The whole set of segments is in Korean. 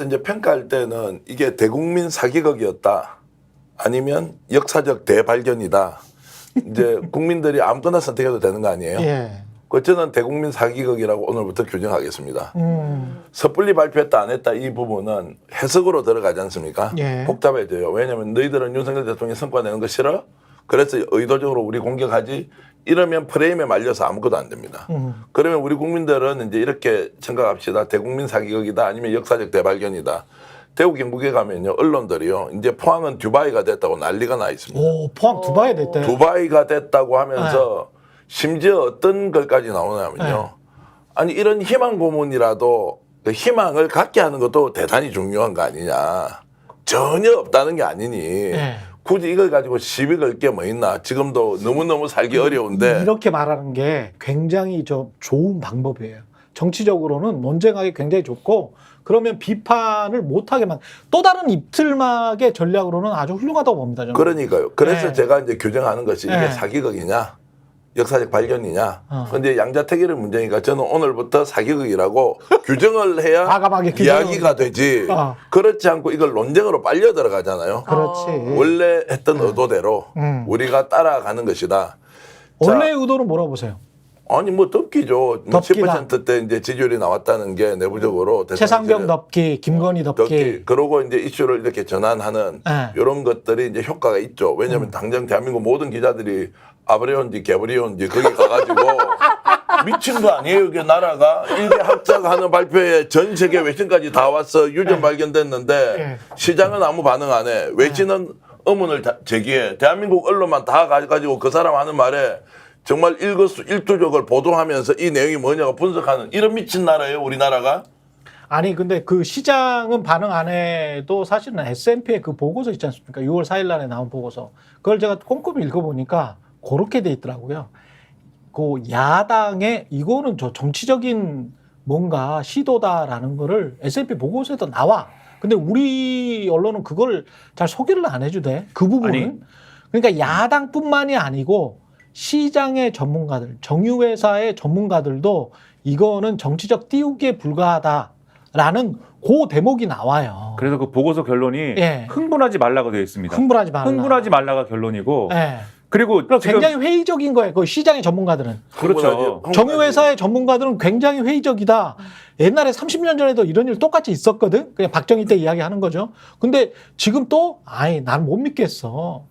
이제 평가할 때는 이게 대국민 사기극이었다. 아니면 역사적 대발견이다. 이제 국민들이 아무거나 선택해도 되는 거 아니에요? 예. 그 저는 대국민 사기극이라고 오늘부터 규정하겠습니다. 섣불리 발표했다 안 했다 이 부분은 해석으로 들어가지 않습니까? 예. 복잡해져요. 왜냐하면 너희들은 윤석열 대통령이 성과 내는 거 싫어? 그래서 의도적으로 우리 공격하지? 이러면 프레임에 말려서 아무것도 안 됩니다. 그러면 우리 국민들은 이제 이렇게 생각합시다. 대국민 사기극이다 아니면 역사적 대발견이다. 대구 경북에 가면요 언론들이요 이제 포항은 두바이가 됐다고 난리가 나 있습니다. 오, 포항 두바이 됐대. 두바이가 됐다고 하면서 심지어 어떤 걸까지 나오냐면요. 아니 이런 희망 고문이라도 그 희망을 갖게 하는 것도 대단히 중요한 거 아니냐. 전혀 없다는 게 아니니 굳이 이걸 가지고 시비 걸 게 뭐 있나. 지금도 너무너무 살기 어려운데. 이렇게 말하는 게 굉장히 좋은 방법이에요. 정치적으로는 논쟁하기 굉장히 좋고 그러면 비판을 못하게만 또 다른 입틀막의 전략으로는 아주 훌륭하다고 봅니다. 저는. 그러니까요. 그래서 네. 제가 이제 규정하는 것이 이게 네. 사기극이냐 역사적 발견이냐. 근데 양자택일의 문제니까 저는 오늘부터 사기극이라고 규정을 해야 과감하게 이야기가 되지. 그렇지 않고 이걸 논쟁으로 빨려 들어가잖아요. 그렇지. 원래 했던 의도대로 우리가 따라가는 것이다. 원래의 의도는 뭐라고 보세요? 아니 뭐 덮기죠. 뭐 덮기다. 10%대 이제 지지율이 나왔다는 게 내부적으로 최상병 덮기, 김건희 덮기. 그러고 이제 이슈를 이렇게 전환하는 이런 것들이 이제 효과가 있죠. 왜냐하면 당장 대한민국 모든 기자들이 아브레온지 개브리온지 거기 가가지고 미친 거 아니에요? 이게 나라가 일개 학자가 하는 발표에 전 세계 외신까지 다 왔어. 유전 발견됐는데 시장은 아무 반응 안 해. 외신은 의문을 제기해. 대한민국 언론만 다 가지고 그 사람 하는 말에 정말 일거수일투족을 보도하면서 이 내용이 뭐냐고 분석하는 이런 미친 나라예요, 우리나라가. 아니 근데 그 시장은 반응 안 해도 사실은 S&P의 그 보고서 있지 않습니까? 6월 4일 날에 나온 보고서. 그걸 제가 꼼꼼히 읽어보니까 그렇게 돼 있더라고요. 그 야당의 이거는 정치적인 뭔가 시도다라는 거를 S&P 보고서에도 나와. 근데 우리 언론은 그걸 잘 소개를 안 해주대. 그 부분은. 그러니까 야당뿐만이 아니고 시장의 전문가들, 정유회사의 전문가들도 이거는 정치적 띄우기에 불과하다라는 그 대목이 나와요. 그래서 그 보고서 결론이 흥분하지 말라고 되어 있습니다. 흥분하지 말라가 결론이고 그리고 지금 굉장히 회의적인 거예요. 그 시장의 전문가들은. 그렇죠. 정유회사의 전문가들은 굉장히 회의적이다. 옛날에 30년 전에도 이런 일 똑같이 있었거든. 그냥 박정희 때 이야기하는 거죠. 근데 지금 또 난 못 믿겠어.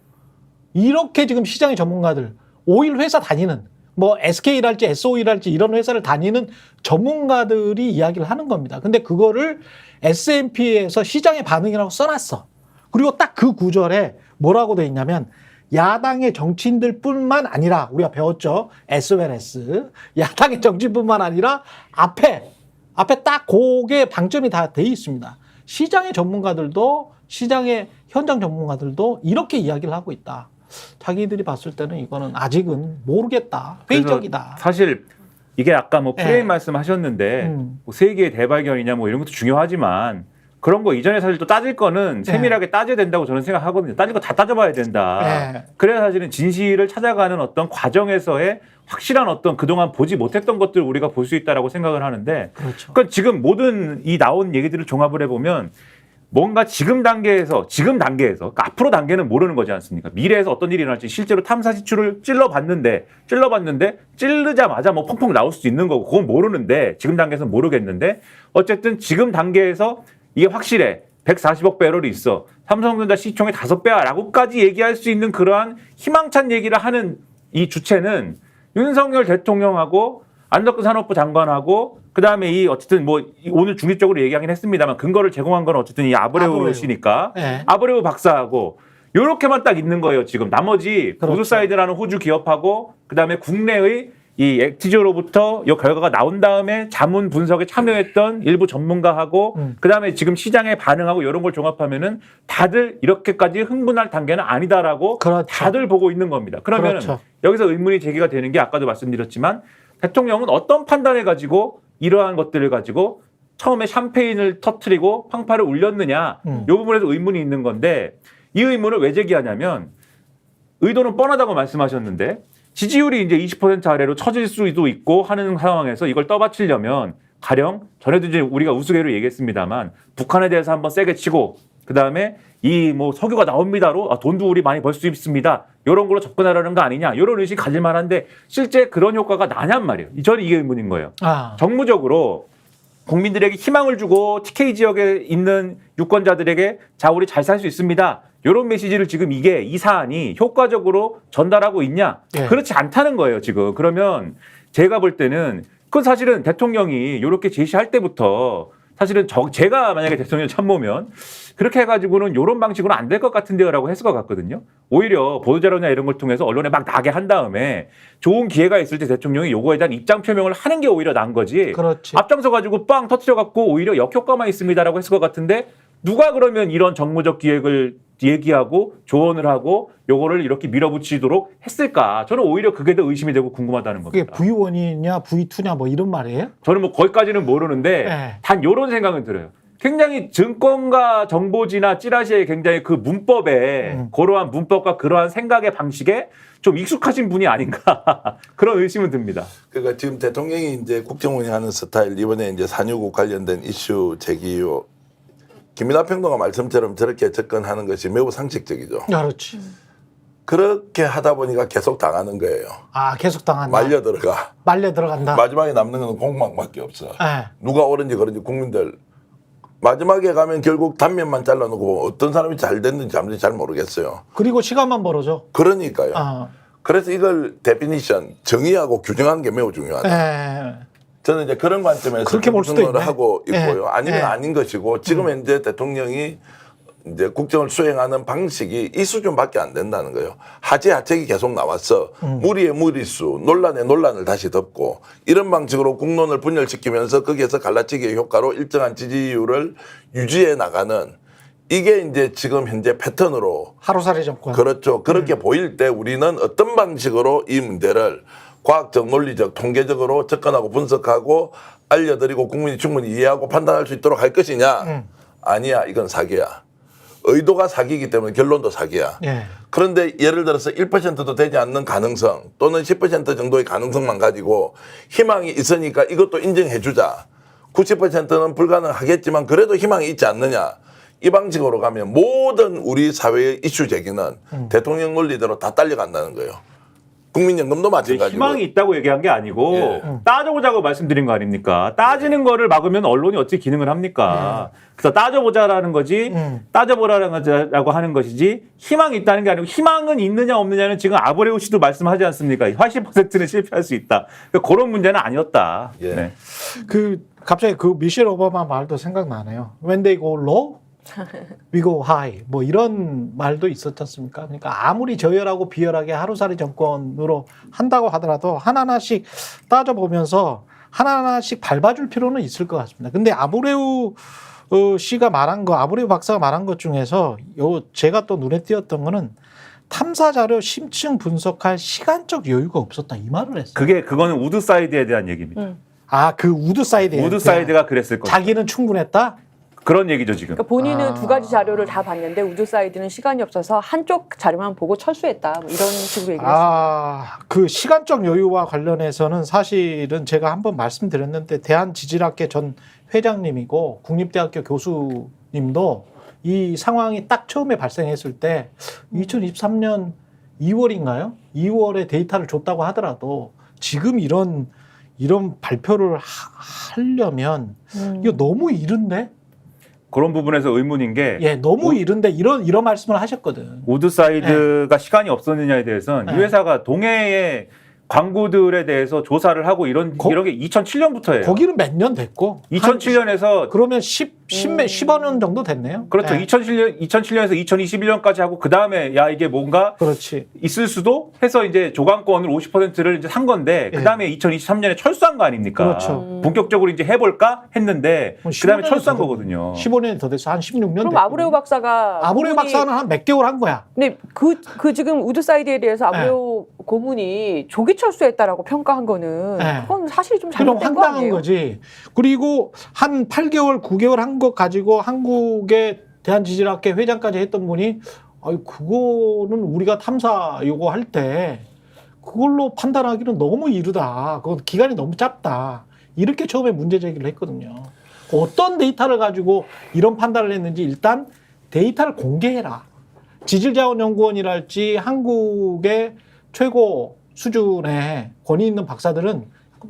이렇게 지금 시장의 전문가들 오일 회사 다니는 뭐 SK랄지 SOE랄지 이런 회사를 다니는 전문가들이 이야기를 하는 겁니다. 근데 그거를 S&P에서 시장의 반응이라고 써놨어. 그리고 딱 그 구절에 뭐라고 돼 있냐면 야당의 정치인들뿐만 아니라 우리가 배웠죠. SOLS. 야당의 정치인뿐만 아니라 앞에 딱 그게 방점이 다 돼 있습니다. 시장의 전문가들도 시장의 현장 전문가들도 이렇게 이야기를 하고 있다. 자기들이 봤을 때는 이거는 아직은 모르겠다. 회의적이다. 사실 이게 아까 뭐 프레임 말씀하셨는데 뭐 세계의 대발견이냐 뭐 이런 것도 중요하지만 그런 거 이전에 사실 또 따질 거는 세밀하게 따져야 된다고 저는 생각하거든요. 따질 거 다 따져봐야 된다. 그래야 사실은 진실을 찾아가는 어떤 과정에서의 확실한 어떤 그동안 보지 못했던 것들을 우리가 볼 수 있다라고 생각을 하는데 그러니까 지금 모든 이 나온 얘기들을 종합을 해보면 뭔가 지금 단계에서 그러니까 앞으로 단계는 모르는 거지 않습니까? 미래에서 어떤 일이 일어날지 실제로 탐사 지출을 찔러봤는데 찌르자마자 뭐 펑펑 나올 수도 있는 거고 그건 모르는데 지금 단계에서는 모르겠는데 어쨌든 지금 단계에서 이게 확실해. 140억 배럴이 있어. 삼성전자 시총의 5배야라고까지 얘기할 수 있는 그러한 희망찬 얘기를 하는 이 주체는 윤석열 대통령하고 안덕근 산업부 장관하고 그다음에 이 어쨌든 뭐 오늘 중립적으로 얘기하긴 했습니다만 근거를 제공한 건 어쨌든 이 아브레우 씨니까 아브레우 박사하고 요렇게만 딱 있는 거예요. 지금 나머지 보드사이드라는 호주 기업하고 그다음에 국내의 이 액티저로부터 이 결과가 나온 다음에 자문 분석에 참여했던 일부 전문가하고 그다음에 지금 시장에 반응하고 이런 걸 종합하면은 다들 이렇게까지 흥분할 단계는 아니다라고 다들 보고 있는 겁니다. 그러면 여기서 의문이 제기가 되는 게 아까도 말씀드렸지만 대통령은 어떤 판단을 가지고 이러한 것들을 가지고 처음에 샴페인을 터뜨리고 팡파를 울렸느냐 이 부분에서 의문이 있는 건데 이 의문을 왜 제기하냐면 의도는 뻔하다고 말씀하셨는데 지지율이 이제 20% 아래로 처질 수도 있고 하는 상황에서 이걸 떠받치려면 가령 전에도 이제 우리가 우스개로 얘기했습니다만 북한에 대해서 한번 세게 치고 그다음에 이 뭐 석유가 나옵니다로 돈도 우리 많이 벌 수 있습니다. 이런 걸로 접근하려는 거 아니냐. 이런 의식 가질 만한데 실제 그런 효과가 나냔 말이에요. 저는 이게 의문인 거예요. 정무적으로 국민들에게 희망을 주고 TK 지역에 있는 유권자들에게 자 우리 잘 살 수 있습니다. 이런 메시지를 지금 이 사안이 효과적으로 전달하고 있냐? 예. 그렇지 않다는 거예요, 지금. 그러면 제가 볼 때는 그건 사실은 대통령이 이렇게 제시할 때부터 사실은 제가 만약에 대통령 참모면 그렇게 해가지고는 이런 방식으로는 안 될 것 같은데요라고 했을 것 같거든요. 오히려 보도자료나 이런 걸 통해서 언론에 막 나게 한 다음에 좋은 기회가 있을 때 대통령이 요거에 대한 입장 표명을 하는 게 오히려 나은 거지. 그렇지. 앞장서가지고 빵 터트려갖고 오히려 역효과만 있습니다라고 했을 것 같은데 누가 그러면 이런 정무적 기획을 얘기하고 조언을 하고 요거를 이렇게 밀어붙이도록 했을까? 저는 오히려 그게 더 의심이 되고 궁금하다는 그게 겁니다. V1이냐 V2냐 뭐 이런 말이에요? 저는 뭐 거기까지는 모르는데 네. 단 요런 생각은 들어요. 굉장히 증권가 정보지나 찌라시에 굉장히 그 문법에 그러한 문법과 그러한 생각의 방식에 좀 익숙하신 분이 아닌가 그런 의심은 듭니다. 그러니까 지금 대통령이 이제 국정운영하는 스타일 이번에 이제 4.19 관련된 이슈 제기 이후 김민하 평론가 말씀처럼 저렇게 접근하는 것이 매우 상식적이죠. 그렇지. 그렇게 하다 보니까 계속 당하는 거예요. 계속 당한다. 말려 들어가. 말려 들어간다. 마지막에 남는 건 공방밖에 없어. 네. 누가 옳은지 그런지 국민들 마지막에 가면 결국 단면만 잘라놓고 어떤 사람이 잘 됐는지 잘못인지 잘 모르겠어요. 그리고 시간만 벌어져. 그러니까요. 그래서 이걸 데피니션 정의하고 규정하는 게 매우 중요하다. 네. 저는 이제 그런 관점에서 그렇게 볼 수도 있네. 하고 있고요. 네. 아니면 네. 아닌 것이고 지금 현재 대통령이 이제 국정을 수행하는 방식이 이 수준밖에 안 된다는 거예요. 하재 하책이 계속 나왔어. 무리의 무리수, 논란의 논란을 다시 덮고 이런 방식으로 국론을 분열시키면서 거기에서 갈라치기의 효과로 일정한 지지율을 유지해 나가는 이게 이제 지금 현재 패턴으로 하루살이 정권. 그렇죠. 그렇게 보일 때 우리는 어떤 방식으로 이 문제를 과학적, 논리적, 통계적으로 접근하고 분석하고 알려드리고 국민이 충분히 이해하고 판단할 수 있도록 할 것이냐. 아니야. 이건 사기야. 의도가 사기이기 때문에 결론도 사기야. 예. 그런데 예를 들어서 1%도 되지 않는 가능성 또는 10% 정도의 가능성만 가지고 희망이 있으니까 이것도 인정해 주자. 90%는 불가능하겠지만 그래도 희망이 있지 않느냐. 이 방식으로 가면 모든 우리 사회의 이슈 제기는 대통령 논리대로 다 딸려간다는 거예요. 국민연금도 마찬가지고. 희망이 있다고 얘기한 게 아니고 따져보자고 말씀드린 거 아닙니까? 따지는 거를 막으면 언론이 어떻게 기능을 합니까? 그래서 따져보자라는 거지 따져보라고 하는 것이지 희망이 있다는 게 아니고 희망은 있느냐 없느냐는 지금 아브레우 씨도 말씀하지 않습니까? 80%는 실패할 수 있다. 그러니까 그런 문제는 아니었다. 예. 네. 갑자기 그 미셸 오바마 말도 생각나네요. When they go low, we go high. 뭐 이런 말도 있었지 않습니까? 그러니까 아무리 저열하고 비열하게 하루살이 정권으로 한다고 하더라도 하나하나씩 따져보면서 하나하나씩 밟아줄 필요는 있을 것 같습니다. 근데 아브레우 씨가 말한 거, 아브레우 박사가 말한 것 중에서 제가 또 눈에 띄었던 거는 탐사 자료 심층 분석할 시간적 여유가 없었다 이 말을 했어요. 그거는 우드사이드에 대한 얘기입니다. 그 우드사이드에 우드사이드가 그랬을 거예요. 자기는 충분했다? 그런 얘기죠 지금. 그러니까 본인은 두 가지 자료를 다 봤는데 우드사이드는 시간이 없어서 한쪽 자료만 보고 철수했다. 뭐 이런 식으로 얘기를 했습니다. 그 시간적 여유와 관련해서는 사실은 제가 한번 말씀드렸는데 대한지질학회 전 회장님이고 국립대학교 교수님도 이 상황이 딱 처음에 발생했을 때 2023년 2월인가요? 2월에 데이터를 줬다고 하더라도 지금 이런 발표를 하려면 이거 너무 이른데? 그런 부분에서 의문인 게 너무 이른데 이런 말씀을 하셨거든. 우드사이드가 시간이 없었느냐에 대해서는 이 회사가 동해의 광구들에 대해서 조사를 하고 이런 게 2007년부터예요. 거기는 몇 년 됐고 2007년에서 그러면 10여 년 정도 됐네요. 그렇죠. 2007년에서 2021년까지 하고 그 다음에 이게 뭔가 그렇지. 있을 수도 해서 이제 조강권을 50%를 이제 산 건데 그 다음에 2023년에 철수한 거 아닙니까? 그렇죠. 본격적으로 이제 해볼까 했는데 그 다음에 철수한 거거든요. 15년이 더 돼서 한 16년. 그럼 아브레우 박사가 박사는 한 몇 개월 한 거야. 근데 그 지금 우드사이드에 대해서 아브레우 고문이 조기 철수했다라고 평가한 거는 그건 사실이 좀 잘못된 거 황당한 아니에요? 거지. 그리고 한 8개월, 9개월 한 것 가지고 한국의 대한지질학회 회장까지 했던 분이 그거는 우리가 탐사 요거 할 때 그걸로 판단하기는 너무 이르다. 그건 기간이 너무 짧다. 이렇게 처음에 문제 제기를 했거든요. 어떤 데이터를 가지고 이런 판단을 했는지 일단 데이터를 공개해라. 지질자원연구원이랄지 한국의 최고 수준의 권위 있는 박사들은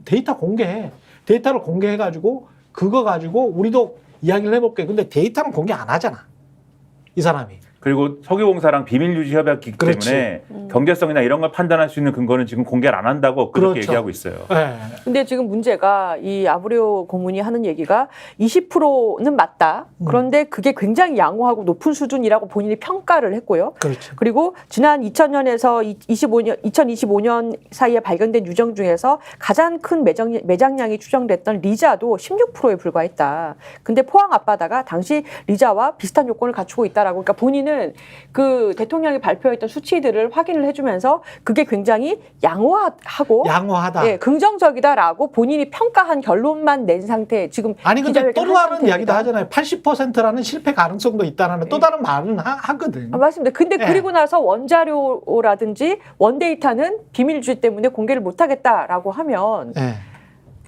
데이터 공개해. 데이터를 공개해가지고 그거 가지고 우리도 이야기를 해볼게. 근데 데이터는 공개 안 하잖아. 이 사람이. 그리고 석유공사랑 비밀 유지 협약이기 그렇지. 때문에 경제성이나 이런 걸 판단할 수 있는 근거는 지금 공개를 안 한다고 그렇게 그렇죠. 얘기하고 있어요. 네. 근데 지금 문제가 이 아브레오 고문이 하는 얘기가 20%는 맞다. 그런데 그게 굉장히 양호하고 높은 수준이라고 본인이 평가를 했고요. 그렇죠. 그리고 지난 2000년에서 2025년 사이에 발견된 유정 중에서 가장 큰 매장량이 추정됐던 리자도 16%에 불과했다. 근데 포항 앞바다가 당시 리자와 비슷한 요건을 갖추고 있다라고. 그러니까 본인은 그 대통령이 발표했던 수치들을 확인을 해주면서 그게 굉장히 양호하다. 예, 긍정적이다라고 본인이 평가한 결론만 낸 상태. 지금 아니 근데 또 기자회견을 한 다른 상태입니다. 이야기도 하잖아요. 80%라는 실패 가능성도 있다는 또 다른 말은 하거든. 아, 맞습니다. 근데 예. 그리고 나서 원자료라든지 원데이터는 비밀 유지 때문에 공개를 못하겠다라고 하면 예.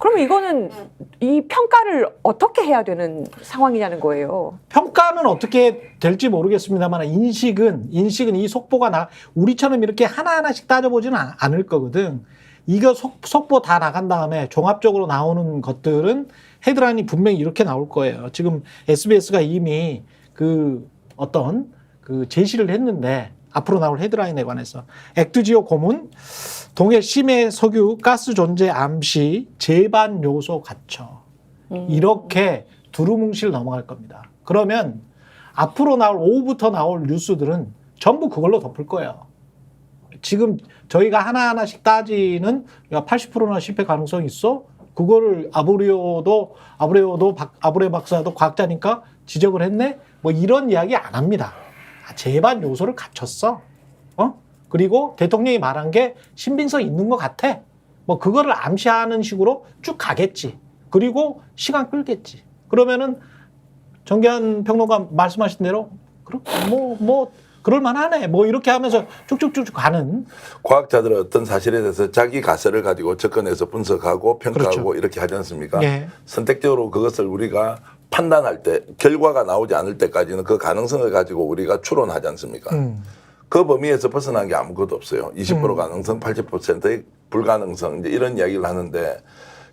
그러면 이거는 이 평가를 어떻게 해야 되는 상황이냐는 거예요. 평가는 어떻게 될지 모르겠습니다만 인식은 이 속보가 우리처럼 이렇게 하나하나씩 따져보지는 않을 거거든. 이거 속보 다 나간 다음에 종합적으로 나오는 것들은 헤드라인이 분명히 이렇게 나올 거예요. 지금 SBS가 이미 그 어떤 그 제시를 했는데 앞으로 나올 헤드라인에 관해서 액트지오 고문 동해 심해 석유 가스 존재 암시 제반 요소 갖춰 이렇게 두루뭉실 넘어갈 겁니다. 그러면 앞으로 나올 오후부터 나올 뉴스들은 전부 그걸로 덮을 거예요. 지금 저희가 하나하나씩 따지는 80%나 실패 가능성이 있어? 그거를 아브레 박사도 과학자니까 지적을 했네? 뭐 이런 이야기 안 합니다. 제반 요소를 갖췄어. 그리고 대통령이 말한 게 신빙성 있는 것 같아. 뭐 그거를 암시하는 식으로 쭉 가겠지. 그리고 시간 끌겠지. 그러면은 정기한 평론가 말씀하신 대로 그럴만하네. 뭐 이렇게 하면서 쭉쭉쭉 가는. 과학자들은 어떤 사실에 대해서 자기 가설을 가지고 접근해서 분석하고 평가하고 그렇죠. 이렇게 하지 않습니까? 예. 선택적으로 그것을 우리가 판단할 때 결과가 나오지 않을 때까지는 그 가능성을 가지고 우리가 추론하지 않습니까? 그 범위에서 벗어난 게 아무것도 없어요. 20% 가능성, 80%의 불가능성 이제 이런 이야기를 하는데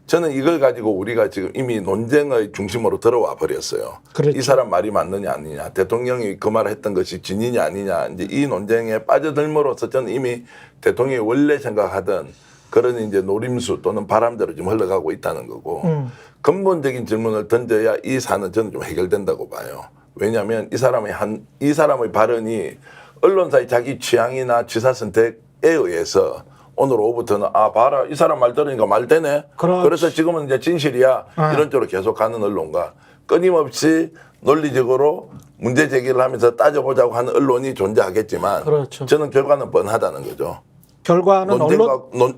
저는 이걸 가지고 우리가 지금 이미 논쟁의 중심으로 들어와 버렸어요. 그렇죠. 이 사람 말이 맞느냐 아니냐, 대통령이 그 말을 했던 것이 진위냐 아니냐 이제 이 논쟁에 빠져들므로써 저는 이미 대통령이 원래 생각하던 그런 이제 노림수 또는 바람대로 지금 흘러가고 있다는 거고 근본적인 질문을 던져야 이 사안은 저는 좀 해결된다고 봐요. 왜냐하면 이 사람의 발언이 언론사의 자기 취향이나 취사 선택에 의해서 오늘 오후부터는 봐라 이 사람 말 들으니까 말 되네. 그렇지. 그래서 지금은 이제 진실이야. 이런 쪽으로 계속 가는 언론과 끊임없이 논리적으로 문제 제기를 하면서 따져보자고 하는 언론이 존재하겠지만 그렇죠. 저는 결과는 뻔하다는 거죠. 결과는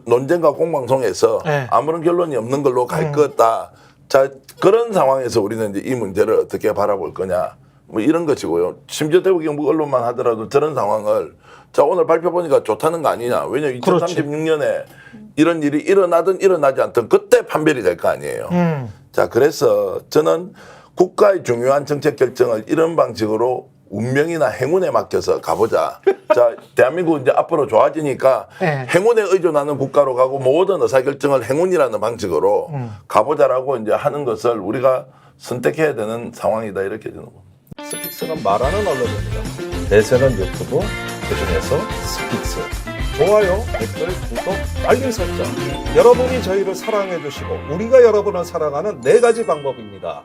논쟁과 공방송에서 네. 아무런 결론이 없는 걸로 갈 거다. 자, 그런 상황에서 우리는 이제 이 문제를 어떻게 바라볼 거냐. 뭐 이런 것이고요. 심지어 대구 경북 언론만 하더라도 저런 상황을 자 오늘 발표 보니까 좋다는 거 아니냐. 왜냐하면 2036년에 이런 일이 일어나든 일어나지 않든 그때 판별이 될 거 아니에요. 자 그래서 저는 국가의 중요한 정책 결정을 이런 방식으로 운명이나 행운에 맡겨서 가보자. 자 대한민국 이제 앞으로 좋아지니까 네. 행운에 의존하는 국가로 가고 모든 의사결정을 행운이라는 방식으로 가보자라고 이제 하는 것을 우리가 선택해야 되는 상황이다 이렇게 저는 봅니다. 스픽스는 말하는 언론입니다. 대세는 유튜브, 그중에서 스픽스. 좋아요, 댓글, 구독, 알림 설정. 여러분이 저희를 사랑해 주시고 우리가 여러분을 사랑하는 4가지 방법입니다.